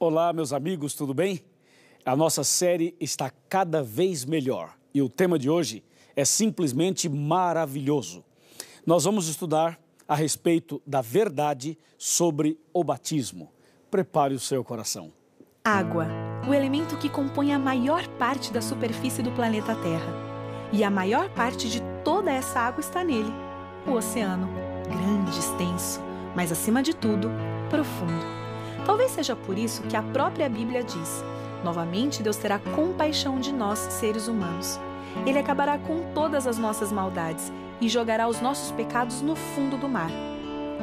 Olá, meus amigos, tudo bem? A nossa série está cada vez melhor e o tema de hoje é simplesmente maravilhoso. Nós vamos estudar a respeito da verdade sobre o batismo. Prepare o seu coração. Água, o elemento que compõe a maior parte da superfície do planeta Terra. E a maior parte de toda essa água está nele, o oceano. Grande, extenso, mas acima de tudo, profundo. Talvez seja por isso que a própria Bíblia diz: novamente Deus terá compaixão de nós, seres humanos. Ele acabará com todas as nossas maldades e jogará os nossos pecados no fundo do mar.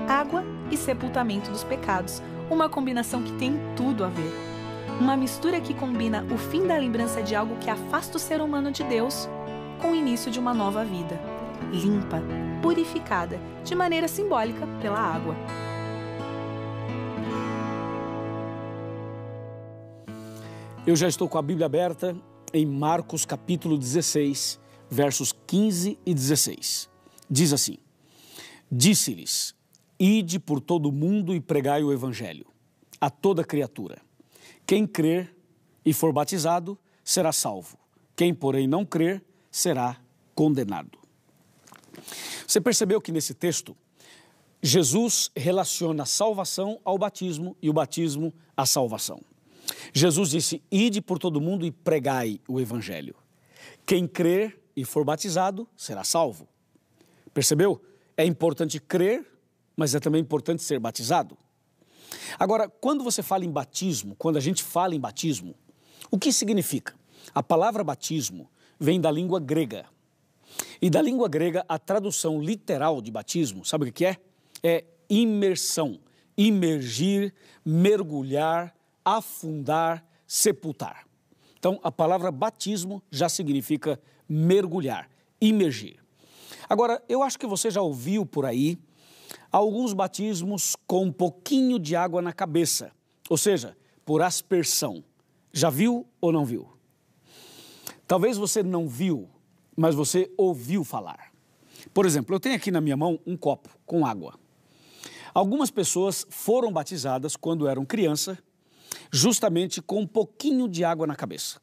Água e sepultamento dos pecados, uma combinação que tem tudo a ver. Uma mistura que combina o fim da lembrança de algo que afasta o ser humano de Deus com o início de uma nova vida, limpa, purificada, de maneira simbólica pela água. Eu já estou com a Bíblia aberta em Marcos capítulo 16, versos 15 e 16. Diz assim: Disse-lhes: Ide por todo o mundo e pregai o evangelho a toda criatura. Quem crer e for batizado será salvo. Quem, porém, não crer será condenado. Você percebeu que nesse texto Jesus relaciona a salvação ao batismo e o batismo à salvação. Jesus disse: Ide por todo mundo e pregai o evangelho. Quem crer e for batizado será salvo. Percebeu? É importante crer, mas é também importante ser batizado. Agora, quando você fala em batismo, quando a gente fala em batismo, o que significa? A palavra batismo vem da língua grega. E da língua grega, a tradução literal de batismo, sabe o que é? É imersão, imergir, mergulhar, afundar, sepultar. Então, a palavra batismo já significa mergulhar, imergir. Agora, eu acho que você já ouviu por aí alguns batismos com um pouquinho de água na cabeça, ou seja, por aspersão. Já viu ou não viu? Talvez você não viu, mas você ouviu falar. Por exemplo, eu tenho aqui na minha mão um copo com água. Algumas pessoas foram batizadas quando eram criança, justamente com um pouquinho de água na cabeça.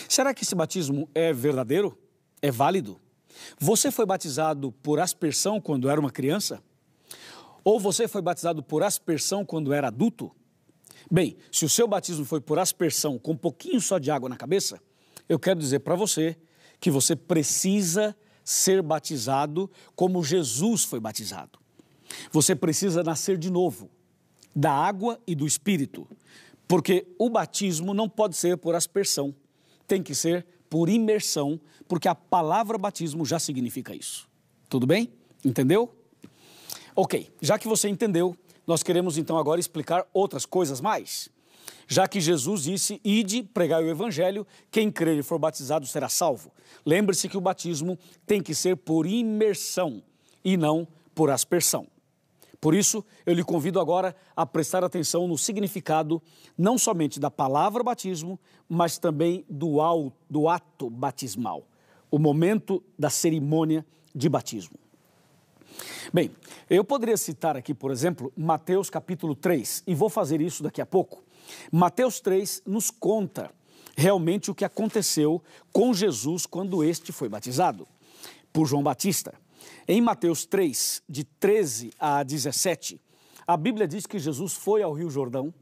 Será que esse batismo é verdadeiro? É válido? Você foi batizado por aspersão quando era uma criança? Ou você foi batizado por aspersão quando era adulto? Bem, se o seu batismo foi por aspersão com um pouquinho só de água na cabeça, eu quero dizer para você que você precisa ser batizado como Jesus foi batizado. Você precisa nascer de novo, da água e do Espírito, porque o batismo não pode ser por aspersão, tem que ser por imersão, porque a palavra batismo já significa isso. Tudo bem? Entendeu? Ok, já que você entendeu, nós queremos então agora explicar outras coisas mais. Já que Jesus disse: Ide, pregai o evangelho, quem crer e for batizado será salvo. Lembre-se que o batismo tem que ser por imersão e não por aspersão. Por isso, eu lhe convido agora a prestar atenção no significado não somente da palavra batismo, mas também do ato batismal, o momento da cerimônia de batismo. Bem, eu poderia citar aqui, por exemplo, Mateus capítulo 3, e vou fazer isso daqui a pouco. Mateus 3 nos conta realmente o que aconteceu com Jesus quando este foi batizado por João Batista. Em Mateus 3, de 13 a 17, a Bíblia diz que Jesus foi ao Rio Jordão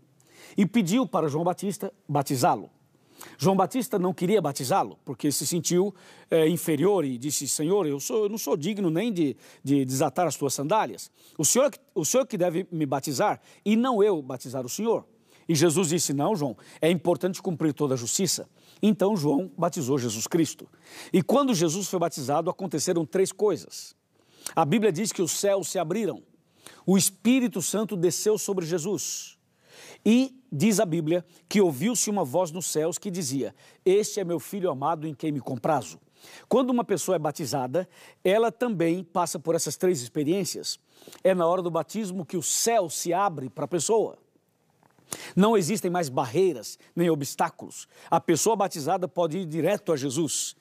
e pediu para João Batista batizá-lo. João Batista não queria batizá-lo, porque se sentiu inferior e disse: Senhor, eu não sou digno nem de desatar as tuas sandálias. O senhor que deve me batizar e não eu batizar o Senhor. E Jesus disse: não, João, é importante cumprir toda a justiça. Então João batizou Jesus Cristo. E quando Jesus foi batizado, aconteceram 3 coisas. A Bíblia diz que os céus se abriram, o Espírito Santo desceu sobre Jesus. E diz a Bíblia que ouviu-se uma voz nos céus que dizia: Este é meu filho amado em quem me comprazo. Quando uma pessoa é batizada, ela também passa por essas 3 experiências. É na hora do batismo que o céu se abre para a pessoa. Não existem mais barreiras nem obstáculos. A pessoa batizada pode ir direto a Jesus.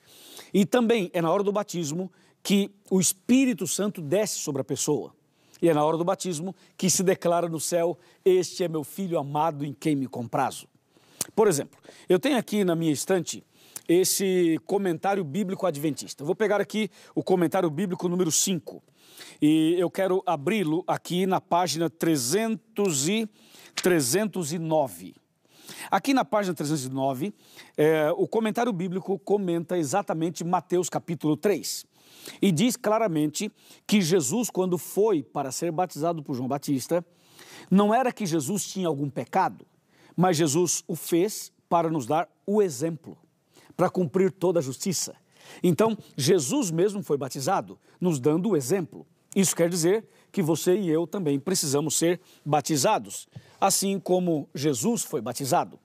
E também é na hora do batismo que o Espírito Santo desce sobre a pessoa. E é na hora do batismo que se declara no céu: este é meu filho amado em quem me comprazo. Por exemplo, eu tenho aqui na minha estante esse comentário bíblico adventista. Eu vou pegar aqui o comentário bíblico número 5 e eu quero abri-lo aqui na página 309. Aqui na página 309, o comentário bíblico comenta exatamente Mateus capítulo 3. E diz claramente que Jesus, quando foi para ser batizado por João Batista, não era que Jesus tinha algum pecado, mas Jesus o fez para nos dar o exemplo, para cumprir toda a justiça. Então, Jesus mesmo foi batizado, nos dando o exemplo. Isso quer dizer que você e eu também precisamos ser batizados, assim como Jesus foi batizado.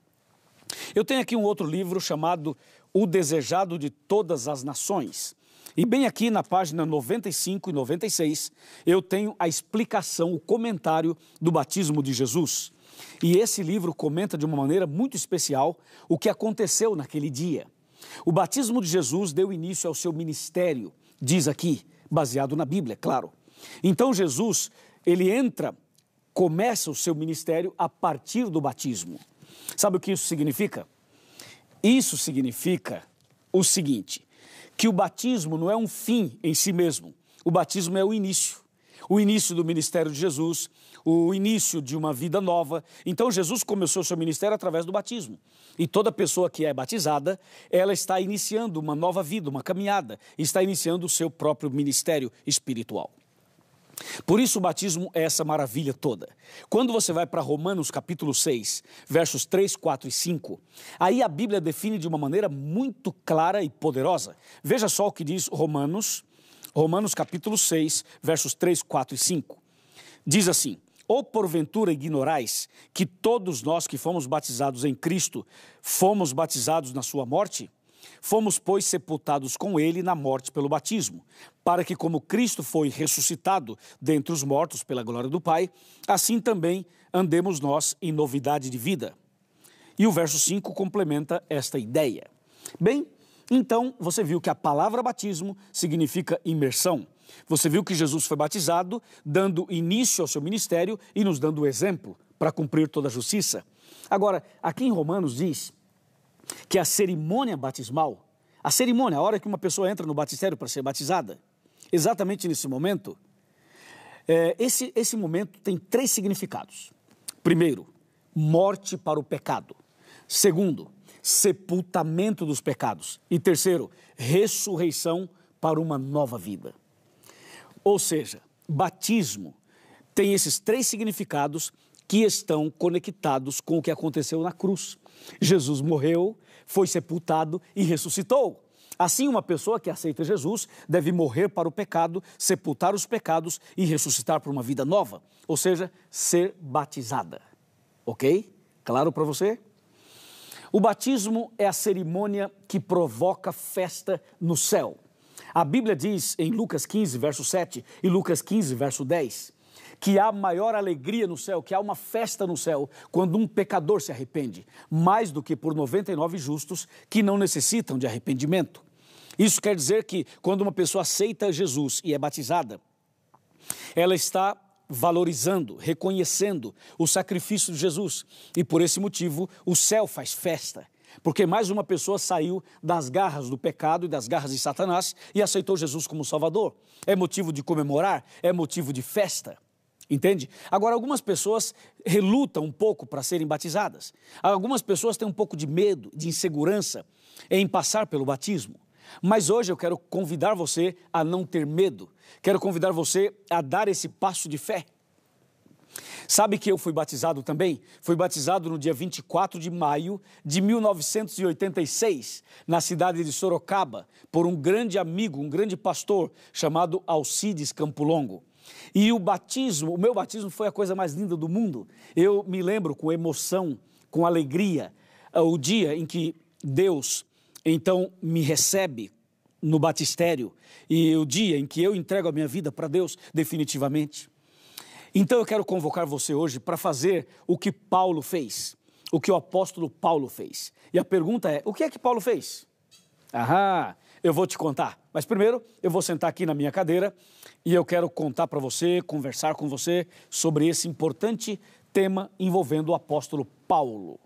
Eu tenho aqui um outro livro chamado O Desejado de Todas as Nações. E bem aqui na página 95 e 96, eu tenho a explicação, o comentário do batismo de Jesus. E esse livro comenta de uma maneira muito especial o que aconteceu naquele dia. O batismo de Jesus deu início ao seu ministério, diz aqui, baseado na Bíblia, claro. Então Jesus, ele começa o seu ministério a partir do batismo. Sabe o que isso significa? Isso significa o seguinte: que o batismo não é um fim em si mesmo, o batismo é o início do ministério de Jesus, o início de uma vida nova. Então Jesus começou o seu ministério através do batismo, e toda pessoa que é batizada, ela está iniciando uma nova vida, uma caminhada, está iniciando o seu próprio ministério espiritual. Por isso o batismo é essa maravilha toda. Quando você vai para Romanos capítulo 6, versos 3, 4 e 5, aí a Bíblia define de uma maneira muito clara e poderosa. Veja só o que diz Romanos capítulo 6, versos 3, 4 e 5. Diz assim: ou porventura ignorais que todos nós que fomos batizados em Cristo, fomos batizados na sua morte? Fomos, pois, sepultados com ele na morte pelo batismo, para que, como Cristo foi ressuscitado dentre os mortos pela glória do Pai, assim também andemos nós em novidade de vida. E o verso 5 complementa esta ideia. Bem, então você viu que a palavra batismo significa imersão. Você viu que Jesus foi batizado, dando início ao seu ministério e nos dando o exemplo para cumprir toda a justiça. Agora, aqui em Romanos diz que a cerimônia batismal, a hora que uma pessoa entra no batistério para ser batizada, exatamente nesse momento, esse momento tem 3 significados. Primeiro, morte para o pecado. Segundo, sepultamento dos pecados. E terceiro, ressurreição para uma nova vida. Ou seja, batismo tem esses 3 significados que estão conectados com o que aconteceu na cruz. Jesus morreu, foi sepultado e ressuscitou. Assim, uma pessoa que aceita Jesus deve morrer para o pecado, sepultar os pecados e ressuscitar para uma vida nova, ou seja, ser batizada. Ok? Claro para você? O batismo é a cerimônia que provoca festa no céu. A Bíblia diz em Lucas 15, verso 7 e Lucas 15, verso 10, que há maior alegria no céu, que há uma festa no céu, quando um pecador se arrepende, mais do que por 99 justos que não necessitam de arrependimento. Isso quer dizer que quando uma pessoa aceita Jesus e é batizada, ela está valorizando, reconhecendo o sacrifício de Jesus. E por esse motivo o céu faz festa, porque mais uma pessoa saiu das garras do pecado e das garras de Satanás e aceitou Jesus como Salvador. É motivo de comemorar, é motivo de festa. Entende? Agora, algumas pessoas relutam um pouco para serem batizadas. Algumas pessoas têm um pouco de medo, de insegurança em passar pelo batismo. Mas hoje eu quero convidar você a não ter medo. Quero convidar você a dar esse passo de fé. Sabe que eu fui batizado também? Fui batizado no dia 24 de maio de 1986, na cidade de Sorocaba, por um grande amigo, um grande pastor chamado Alcides Campo Longo. E o meu batismo foi a coisa mais linda do mundo. Eu me lembro com emoção, com alegria, o dia em que Deus, então, me recebe no batistério e o dia em que eu entrego a minha vida para Deus definitivamente. Então eu quero convocar você hoje para fazer o que Paulo fez, o que o apóstolo Paulo fez. E a pergunta é, o que é que Paulo fez? eu vou te contar. Mas primeiro, eu vou sentar aqui na minha cadeira e eu quero contar para você, conversar com você sobre esse importante tema envolvendo o apóstolo Paulo.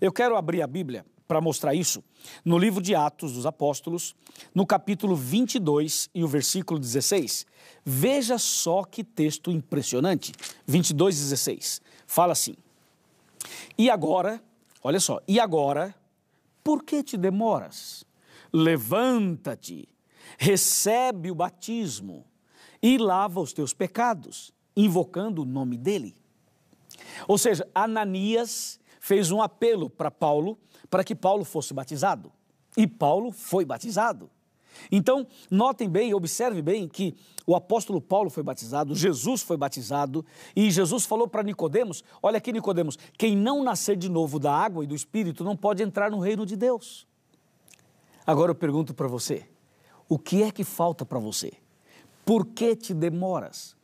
Eu quero abrir a Bíblia para mostrar isso no livro de Atos dos Apóstolos, no capítulo 22 e o versículo 16. Veja só que texto impressionante. 22:16. Fala assim: E agora, olha só, e agora, por que te demoras? Levanta-te, recebe o batismo e lava os teus pecados, invocando o nome dele. Ou seja, Ananias fez um apelo para Paulo, para que Paulo fosse batizado. E Paulo foi batizado. Então, notem bem, observe bem que o apóstolo Paulo foi batizado, Jesus foi batizado, e Jesus falou para Nicodemos, olha aqui Nicodemos, quem não nascer de novo da água e do Espírito não pode entrar no reino de Deus. Agora eu pergunto para você, o que é que falta para você? Por que te demoras?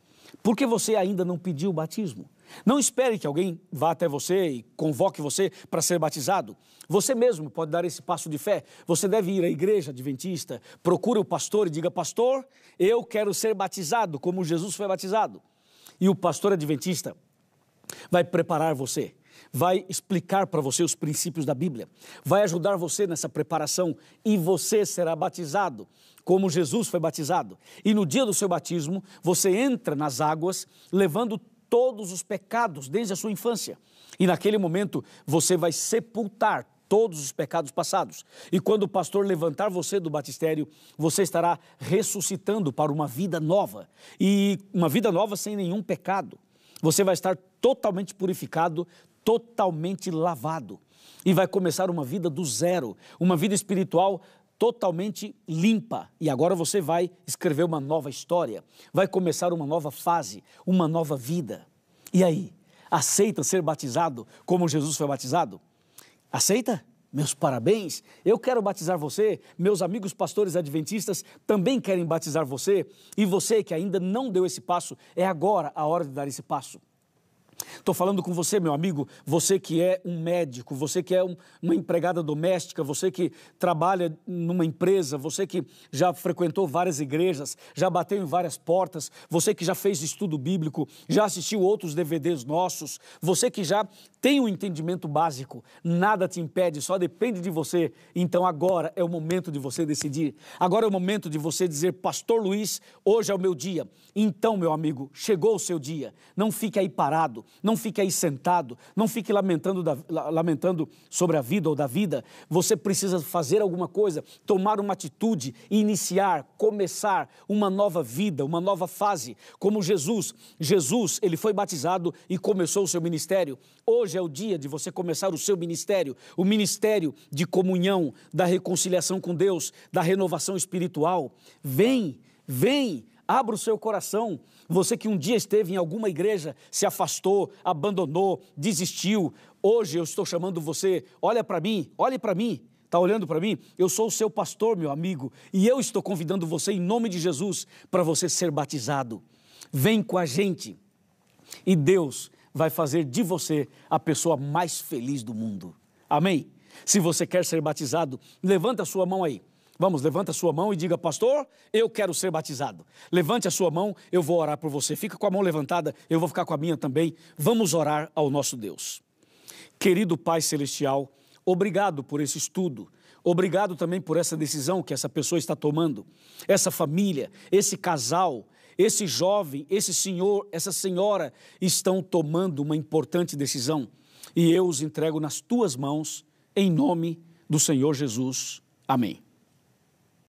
Por que você ainda não pediu o batismo? Não espere que alguém vá até você e convoque você para ser batizado. Você mesmo pode dar esse passo de fé. Você deve ir à igreja adventista, procure o pastor e diga, pastor, eu quero ser batizado como Jesus foi batizado. E o pastor adventista vai preparar você, vai explicar para você os princípios da Bíblia, vai ajudar você nessa preparação e você será batizado como Jesus foi batizado. E no dia do seu batismo, você entra nas águas levando todos os pecados desde a sua infância. E naquele momento você vai sepultar todos os pecados passados. E quando o pastor levantar você do batistério, você estará ressuscitando para uma vida nova. E uma vida nova sem nenhum pecado. Você vai estar totalmente purificado, totalmente lavado. E vai começar uma vida do zero, uma vida espiritual totalmente limpa. E agora você vai escrever uma nova história, vai começar uma nova fase, uma nova vida. E aí, aceita ser batizado como Jesus foi batizado? Aceita? Meus parabéns, eu quero batizar você, meus amigos pastores adventistas também querem batizar você, e você que ainda não deu esse passo, é agora a hora de dar esse passo. Estou falando com você, meu amigo, você que é um médico, você que é uma empregada doméstica, você que trabalha numa empresa, você que já frequentou várias igrejas, já bateu em várias portas, você que já fez estudo bíblico, já assistiu outros DVDs nossos, você que já tem um entendimento básico, nada te impede, só depende de você. Então agora é o momento de você decidir, agora é o momento de você dizer, Pastor Luiz, hoje é o meu dia. Então, meu amigo, chegou o seu dia, não fique aí parado, não fique aí sentado, não fique lamentando sobre a vida ou da vida. Você precisa fazer alguma coisa, tomar uma atitude, iniciar, começar uma nova vida, uma nova fase, como Jesus. Jesus, ele foi batizado e começou o seu ministério. Hoje é o dia de você começar o seu ministério, o ministério de comunhão, da reconciliação com Deus, da renovação espiritual. Vem, abra o seu coração. Você que um dia esteve em alguma igreja, se afastou, abandonou, desistiu. Hoje eu estou chamando você, olhe para mim. Está olhando para mim? Eu sou o seu pastor, meu amigo, e eu estou convidando você em nome de Jesus para você ser batizado. Vem com a gente e Deus vai fazer de você a pessoa mais feliz do mundo. Amém? Se você quer ser batizado, levanta a sua mão aí. Vamos, levanta a sua mão e diga, pastor, eu quero ser batizado. Levante a sua mão, eu vou orar por você. Fica com a mão levantada, eu vou ficar com a minha também. Vamos orar ao nosso Deus. Querido Pai Celestial, obrigado por esse estudo. Obrigado também por essa decisão que essa pessoa está tomando. Essa família, esse casal, esse jovem, esse senhor, essa senhora estão tomando uma importante decisão. E eu os entrego nas tuas mãos, em nome do Senhor Jesus. Amém.